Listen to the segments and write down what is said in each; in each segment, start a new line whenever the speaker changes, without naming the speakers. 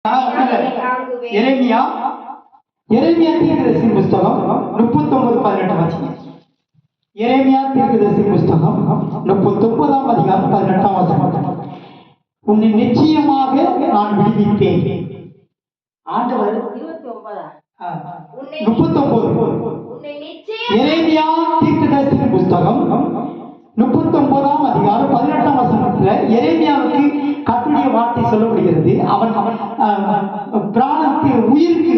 எரேமியா தீர்க்கதரிசி புஸ்தகம் 39:18 வாசிங்க. எரேமியா தீர்க்கதரிசி புஸ்தகம் 39ஆம் அதிகாரம் 18ஆம் வசனம். உன்னை நிச்சயமாக நான் விடுவிப்பேன். ஆண்டவர் 39 எரேமியா தீர்க்கதரிசி புஸ்தகம் 39ஆம் அதிகாரம் 18ஆம் வசனத்துல எரேமியாவுக்கு கர்த்தருடைய வார்த்தை சொல்லப்படுகிறது. அவன் பிராணத்துக்கு உயிருக்கு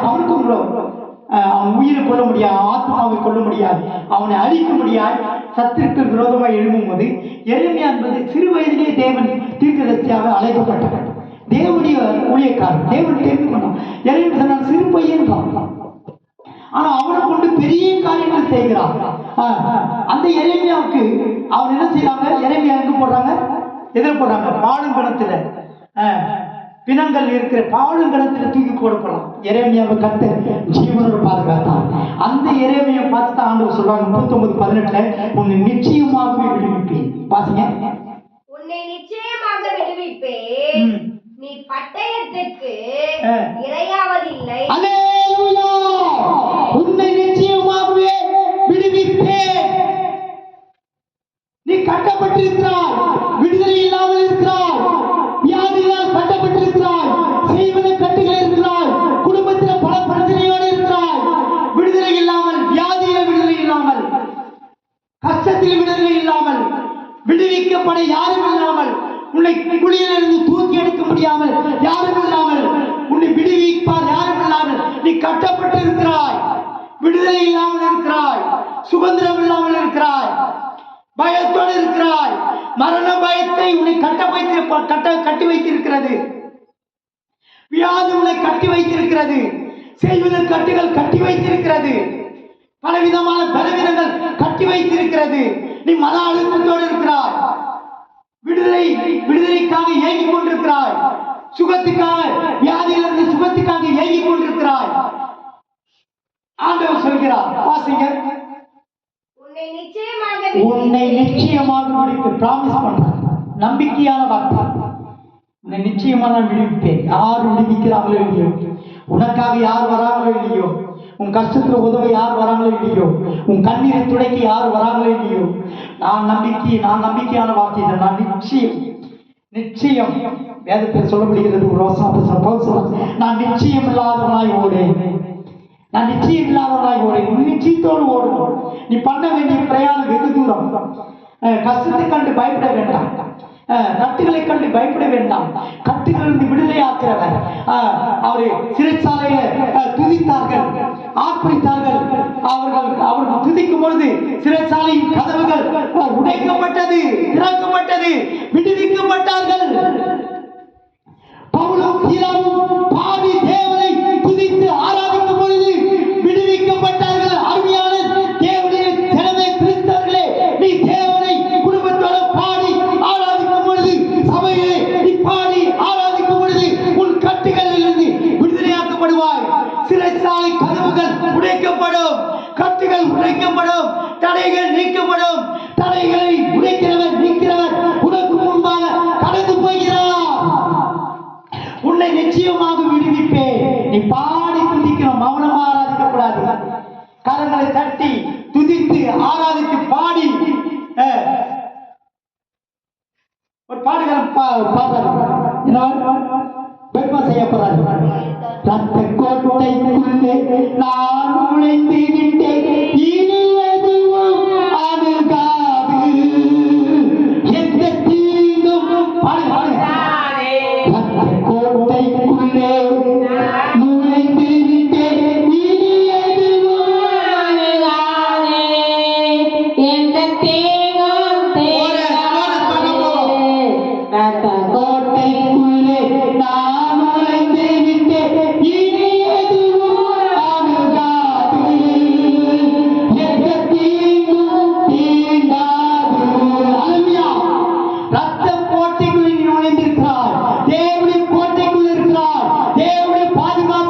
அவனுக்கும் அவன் உயிரை கொள்ள முடியாது, ஆத்மாவை கொள்ள முடியாது, அவனை அழிக்க முடியாது. சத்துருக்கள் விரோதமாக எழும்பும் போது எரேமியா என்பது சிறு வயதிலேயே தேவன் தீர்க்கதரிசியாக அழைக்கப்பட்டவர், தேவனுடைய ஊழியக்காரர். தேவன் தெரிந்து கொண்டான். எரேமியா சொன்னால் சிறு பையன் தான், ஆனா அவனை கொண்டு பெரிய காரியங்கள் செய்கிறான். அந்த எரேமியாவுக்கு அவன் என்ன செய்யறாங்க? எரேமியா எங்க போடுறாங்க? எதிர போடுறாங்க, பாலுங்கணத்துல பிணங்கள் இருக்கிற பாலுங்கணத்துல தூக்கி போடப்படலாம். எரேமியாவை கர்த்தர் ஜீவனோடு பாதுகாத்தான். அந்த எரேமியா பார்த்து தான் ஆண்டவர் சொல்றாங்க 39:18 உன்னை நிச்சயமாக விடுவிப்பேன். வாசிங்க.
உன்னை நிச்சயமாக விடுவிப்பேன், நீ பட்டயத்துக்கு இரையாவதில்லை.
அல்லேலூயா. உன்னை நிச்சயமாகவே விடுவிப்பேன். நீ கட்டப்பட்டிருக்கிறாய், விடுதலை இல்லாமல் இருக்கிறாய், வியாதியால் கட்டப்பட்டிருக்கிறாய், செய்வன கட்டுகள் இருக்கிறாய், குடும்பத்தில் பல பிரச்சனையோடு இருக்கிறாய். விடுதலை இல்லாமல், வியாதியில விடுதலை இல்லாமல், கஷ்டத்தில் விடுதலை இல்லாமல், விடுவிக்கப்பட யாரும் இல்லாமல், உன்னை குழியிலிருந்து தூக்கி எடுக்க முடியாமல் யாரும் இல்லாமல், உன்னை விடுவிப்பார் யாரும் இல்லாமல் நீ கட்டப்பட்டு இருக்கிறாய், விடுதலை இல்லாமல் இருக்கிறாய், சுதந்திரம் இல்லாமல் இருக்கிறாய், பயத்தோடு இருக்கிறாய். மரண பயத்தை உன்னை கட்டி வைத்திருக்கிறது. வியாதி உன்னை கட்டி வைத்திருக்கிறது. செய்வதற்கு கட்டுகள் கட்டி வைத்திருக்கிறது. பலவிதமான பலவீனங்கள் கட்டி வைத்திருக்கிறது. நீ மன அழுத்தத்தோடு இருக்கிறாய். விடுதலைக்காக ஏங்கிக் கொண்டிருக்கிறாய். சுகத்துக்காக, வியாதியிலிருந்து சுகத்துக்காக ஏங்கிக் கொண்டிருக்கிறாய். ஆண்டவர் சொல்கிறார், வாசிங்க. உன்னை நிச்சயமாக விடுவிப்பேன். பிராமிஸ் பண்றார், நம்பிக்கையான வார்த்தை. உன்னை நிச்சயமாக நான் விடுவிப்பேன். யார் விடுவிக்கிறாங்களோ இல்லையோ, உனக்காக யார் வராங்களோ இல்லையோ, உன் கஷ்டத்துல உதவ யார் வராங்களோ இல்லையோ, உன் கண்ணீரை துடைக்க யார் வராங்களோ இல்லையோ, நான் நம்பிக்கையான வார்த்தை. நான் நிச்சயம் வேதத்தில் சொல்லப்படுகிறது. ஒரு வசனத்தை நான் நிச்சயம் இல்லாதவனாய் ஓடேன். நான் நிச்சயம் இல்லாதவனாய் ஓடேன். நிச்சயத்தோடு ஓடணும். நீ பண்ண வேண்டிய பிரயாணம் வெகு தூரம். கஷ்டத்தை கண்டு பயப்பட வேண்டாம், கட்டுகளை கண்டு பயப்பட வேண்டாம். கட்டுகளிலிருந்து விடுதலையாக்கிறவர். அவரை சிறைச்சாலையில துதித்தார்கள், ஆர்ப்பரித்தார்கள். அவர்கள் துதிக்கும் பொழுது சிறைச்சாலையின் கதவுகள் உடைக்கப்பட்டது, திறக்கப்பட்டது, விடுவிக்கப்பட்டார்கள். பவுலும் சீலாவும் பாவி தேவனை துதித்து ஆராதிக்கும் பொழுது விடுவிக்கப்பட்டார்கள். அருமையான தேவனுடைய திறமை கிறிஸ்தவர்களே, நீ தேவனை குடும்பத்தோட பாடி ஆராதிக்கும் பொழுது, சபையிலே நீ பாடி ஆராதிக்கும் பொழுது உன் கட்டுகளிலிருந்து விடுதலையாக்கப்படுவாய். சிறைச்சாலை கதவுகள் உடைக்கப்படும், கட்டுகள் உடைக்கப்படும், தடைகள் நீக்கப்படும். தடைகளை உடைக்கிறவர், நீக்கிறவர் உனக்கு முன்பாக கடந்து போகிறார். உன்னை நிச்சயமாக விடுவிப்பேன். நீ பாடி துதிக்கணும், மௌனமா ஆராதிக்க கூடாது. கரங்களை தட்டி துதித்து ஆராதித்து பாடி ஒரு பாடுகள் செய்யப்படுறாரு. ரத்த கோட்டைக்குள்ளே நான் நுழைந்து விட்டேன், இனி எதுவும் அணுகாது, எந்த தீங்கும் ரத்த கோட்டைக்குள்ளே நுழைந்து விட்டேன், இனி எதுவும் அணுகாது, எந்த தீங்கும் ரத்த கோட்டைக்குள்ளே நான் நுழைந்து விட்டேன், இனி எதுவும் அணுகாது, எந்த தீங்கும் தீண்டாது. அல்லேலூயா. ரத்த கோட்டைக்குள்ளே நுழைந்திருக்கிறார், தேவனுடைய கோட்டைக்குள் இருக்கிறார், தேவனுடைய பாதுகாப்பு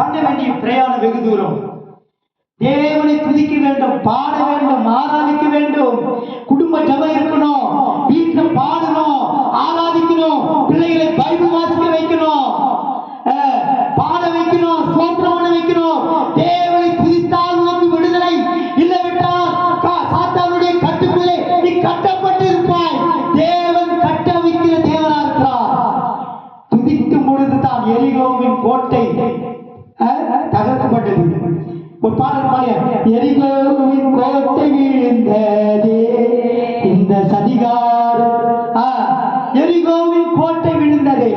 பண்ண வேண்டிய பிரயாணம் வெகு தூரம். தேவனை துதிக்க வேண்டும், பாட வேண்டும், ஆராதிக்க வேண்டும். குடும்ப ஜெபம் இருக்கணும், வீட்டுல பாடணும், ஆராதிக்கணும், பிள்ளைகளை பைபிள் வாசிக்க வைக்கணும், பாட வைக்கணும், ஸ்தோத்திரம் பண்ண வைக்கணும். தேவனை துதித்தால் உனக்கு விடுதலை, இல்லவிட்டால் சாத்தானுடைய கட்டுக்குள்ளே நீ கட்டப்பட்டு இருப்பாய். தேவன் கட்ட வைக்கிற தேவனா இருக்கிறார். துதிக்கும் பொழுதுதான் எரிகோவின் கோட்டை தகர்க்கப்பட்டது. ஒரு பாடல் பாடிய எரிகோவின் கோட்டை விழுந்ததே இந்த சதிகார, எரிகோவின் கோட்டை விழுந்ததே.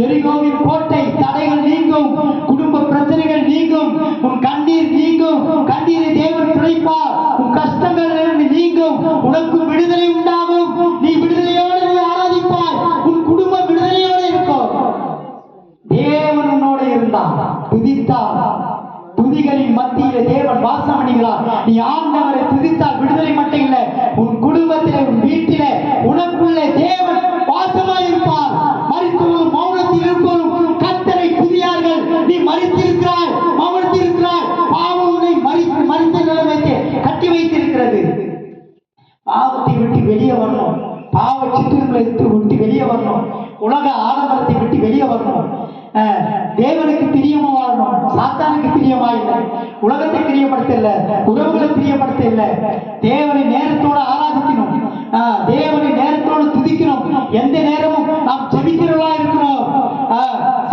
எரிகோவின் கோட்டை தடைகள் நீங்கும், குடும்ப பிரச்சனைகள் நீங்கும், உன் கண்ணீர் நீங்கும், கண்ணீரை தேவன் துடைப்பார், உன் கஷ்டங்கள் நீங்கும், உனக்கு விடுதலை உண்டாகும். நீ விடுதலையோடு ஆராதிப்பாய், உன் குடும்பம் விடுதலையோடு இருக்கும். தேவன் உன்னோடு இருந்தார், துதித்தார். துதிகளின் மத்தியிலே தேவன் வாசம் பண்ணுகிறார். நீ ஆண்டவரை துதித்தால் விடுதலை மட்டும் இல்லை, உன் குடும்பத்திலே, உன் வீட்டிலே, உனக்குள்ளே தேவன் வாசமாயிருப்பார். மரித்தவரும் மௌனத்தில் இருப்பவரும் கர்த்தரை துதியார்கள். நீ மரித்திருக்கிறாய், மௌனத்திருக்கிறாய். பாவம் உன்னை மரித்த நிலைமைக்கு கட்டி வைத்திருக்கிறது. பாவத்தை விட்டு வெளியே வரணும், பாவ சிற்றுகளை விட்டு வெளியே வரணும், உலக ஆடம்பரத்தை விட்டு வெளியே வரணும். தேவனுக்கு பிரியமா வாழணும், சாத்தானுக்கு பிரியமா இல்லை, உலகத்தை பிரியப்படுத்த இல்லை, உறவுகளை பிரியப்படுத்த இல்லை. தேவனை நேரத்தோடு ஆராதிக்கணும், தேவனை நேரத்தோடு துதிக்கணும். எந்த நேரமும் நாம் ஜெபிக்கிறவர்களா இருக்கணும்.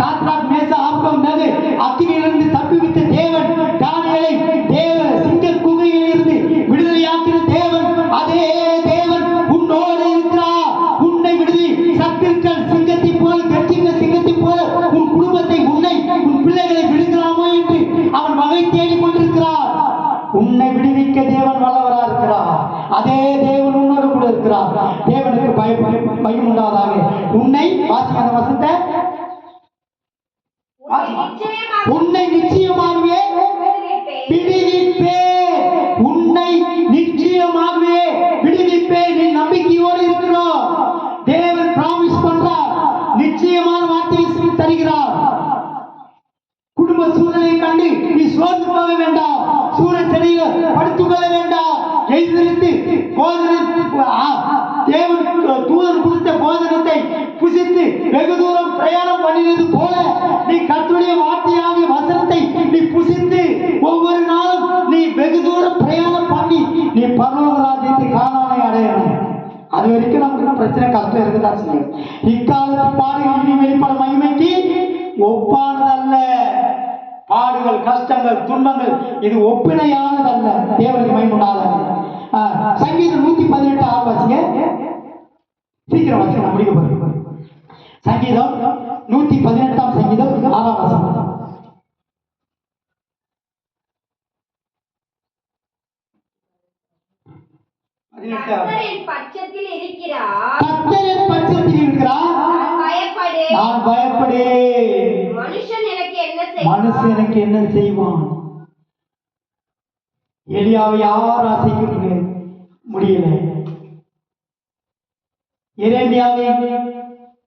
சாத்ராக் மேசா ஆபேத்நேகோ அக்கினியிலிருந்து தப்புவித்த தேவன், தானியேலை தேவ சிங்க குகையிலிருந்து விடுதலையாக்கிற தேவன், அதே தேவன் உன்னோடு இருக்கிறார். உன்னை விடுதி சத்துருக்கள் சிங்கத்தை போல, கர்ஜிக்கிற சிங்கத்தை போல உன் குடும்பத்தை, உன்னை, உன் பிள்ளைகளை விடுக்கலாமோ என்று அவன் வகை தேடிக் கொண்டிருக்கிறார். உன்னை விடுவிக்க தேவன் வல்லவரா இருக்கிறார். அதே தேவன் உன்னோடு கூட இருக்கிறார். தேவனுக்கு பயம் உண்டாதாக. உன்னை வாசிக்க அந்த வசனத்தை, உன்னை நிச்சயமாகவே விடுவிப்பேன், உன்னை நிச்சயமாகவே விடுவிப்பேன். நீ நம்பிக்கையோடு இருக்கிறோம். தேவன் பிராமிஸ் பண்றார், நிச்சயமான வார்த்தையை தருகிறார். குடும்ப சூழ்நிலையை கண்டு நீ சோர்ந்து போக வேண்டாம், சூரச்செடியில படுத்துக் கொள்ள வேண்டாம். எழுந்திருந்து தேவன் தூதன் கொடுத்த போதனத்தை புசித்து வெகு தூரம் பிரயாணம் பண்ணினது போல நீ கர்த்தருடைய வார்த்தையாகிய வசனத்தை நீ புசித்து ஒவ்வொரு நாளும் நீ வெகு தூரம் பிரயாணம் பண்ணி நீ பரலோக ராஜ்யத்தை காணானை அடையணும். அது வரைக்கும் நமக்கு பிரச்சனை, கஷ்டம் இருக்குதான் செய்யும். இக்காலத்து பாடுகள் இனி வெளிப்பட மகிமைக்கு ஒப்பானதல்ல. பாடுகள், கஷ்டங்கள், துன்பங்கள் இது ஒப்பினையானதல்ல. தேவனுக்கு மகிமையுண்டாக. சங்கீதம் 118 6 வாசிங்க. சீக்கிரம் வாசிங்க, நான் முடிக்க போறேன். சங்கீதம் 118 சங்கீதம் 6 வசனம்.
கர்த்தரின் பட்சத்தில் இருக்கிறார்,
கர்த்தரின் பட்சத்தில் இருக்கிறார், நான் பயப்படேன்.
மனுஷன் எனக்கு என்ன செய்வான்,
மனுஷன் எனக்கு என்ன செய்வான்? எலியாவை யார் அசைக்க முடியல. எரேமியாவை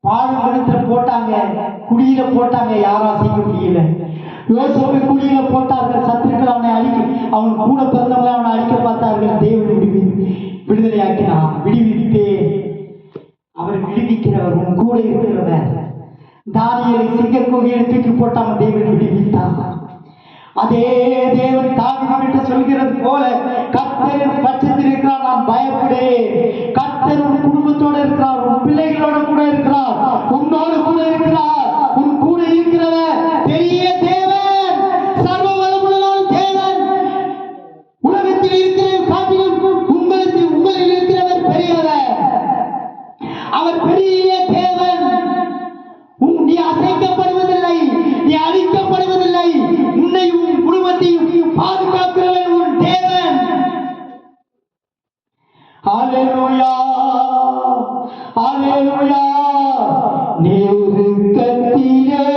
பாடுபடுத்த போட்டாங்க, குடியில போட்டாங்க, யாரும் அசைக்க முடியல. யோசேப்பை குடியில போட்டார்கள், சத்துருக்கள் அவனை அழிக்க, அவன் கூட பிறந்தவங்க அவனை அழிக்க பார்த்தார்கள். தேவன் விடுதலையாக்கினான், விடுவிப்பே. அவர் விடுவிக்கிறவர், உன் கூட இருக்கிறவர். தானியேலை சிங்க குகையில் தூக்கி போட்டான், தேவன் விடுவித்தார். அதே தேவன் தாவீது என்று சொல்கிறது போல கர்த்தரின் பட்சத்தில் இருக்கிறார், நான் பயப்படேன். கர்த்தர் உன் குடும்பத்தோடு இருக்கிறார், உன் பிள்ளைகளோட கூட இருக்கிறார், உன்னோடு கூட இருக்கிறார். உன் கூட இருக்கிறவர் பெரிய தேவன், சர்வ வல்லமையுள்ள தேவன். உலகத்தில் இருக்கிற காட்டிலும் உங்களில் இருக்கிறவர் பெரியவர். அவர் பெரிய தேவன். நீ அசைக்கப்படுவதில்லை, நீ அழிக்கப்படுவதில்லை. உன்னையும் உன் குடும்பத்தையும் பாதுகாக்கிறவன் உன் தேவன். ஹல்லேலூயா, ஹல்லேலூயா. நெருக்கத்திலே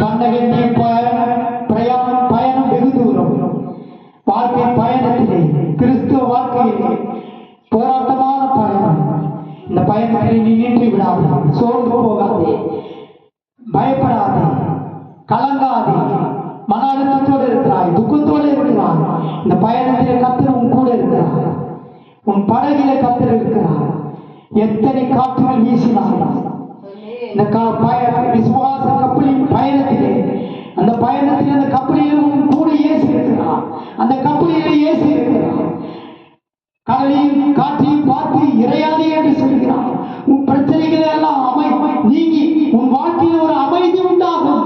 பண்ண வேண்டிய பயணம் வெகு தூரம். வாழ்க்கை பயணத்திலே, கிறிஸ்துவ வாழ்க்கையிலே போராட்டமான பயணம். இந்த பயணத்திலே நீ நின்று விடாதே, சோர்ந்து போகாதே, பயப்படாதே, கலங்காதே. மன அழுத்தத்தோடு இருக்கிறாய், துக்கத்தோடு இருக்கிறாய். இந்த பயணத்திலே கர்த்தர் உன் கூட இருக்கிறார். உன் படகில கர்த்தர் இருக்கிறார். எத்தனை காற்றுகள் வீசினார் இந்த விசுவாச கப்பலின் பயணத்திலே, அந்த பயணத்தில் அந்த கப்பலில் உன் கூட இயேசு இருக்கிறார். அந்த கப்பலிலே இயேசு இருக்கிறார். கடலையும் காற்றையும் பார்த்து இறையாதே என்று சொல்கிறார். உன் பிரச்சனைகள் எல்லாம் நீங்கி உன் வாழ்க்கையில் ஒரு அமைதி உண்டாகும்,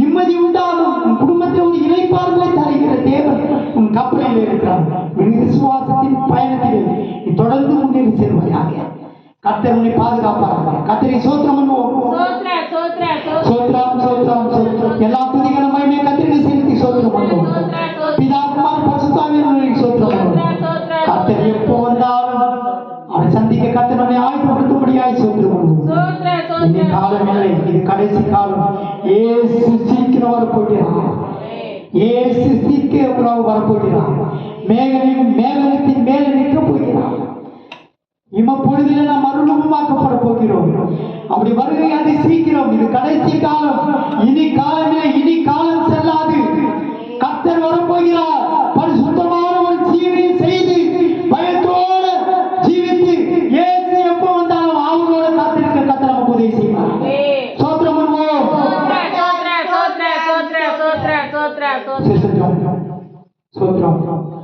நிம்மதி உண்டாகும். உன் குடும்பத்தில் ஒரு இளைப்பாறுதலை தருகிற தேவன் உன் கப்பலில் இருக்கிறார். விசுவாசத்தின் பயணத்தில் நீ தொடர்ந்து முன்னேறி செல்வாயாக. கர்த்தர் உன்னை பாதுகாப்பார்கள். கர்த்தரை சோத்திரம் பண்ணுவோம். சோத்திரம் சோத்திரம் சோத்திரம். எல்லா துதிகளும் மகிமை கர்த்தருக்கு செலுத்தி சோத்திரம் பண்ணுவோம். பிதா குமாரன் பரிசுத்த ஆவியானவருக்கு சோத்திரம் பண்ணுவோம். கர்த்தர் எப்போ வந்தாலும் அவரை சந்திக்க கர்த்தர் நம்மை ஆயத்தப்படுத்தும்படியாய் சோத்திரம் பண்ணுவோம். இந்த காலம் இல்லை, இது கடைசி காலம். இயேசு சீக்கிரம் வரப்போகிறார். இயேசு சீக்கிரம் வரப்போகிறார். மேகத்தின் மேலே நிற்க போகிறார். பொழுதில நாம் மறுரூபமாக்கப்பட போகிறோம். அப்படி வருகை அது சீக்கிரம். இது கடைசி காலம். இனி காலமே, இனி காலம் செல்லாது. கர்த்தர் வரப்போகிறார். பரிசுத்தமான ஒரு ஜீவனை செய்து பயத்தோடு ஜீவித்து இயேசு எப்போ வந்தாலும் அவரோட காத்திருக்க கர்த்தர் நமக்கு உதவி செய்வார். சோத்திரம் பண்ணுவோம். சோத்திரம்.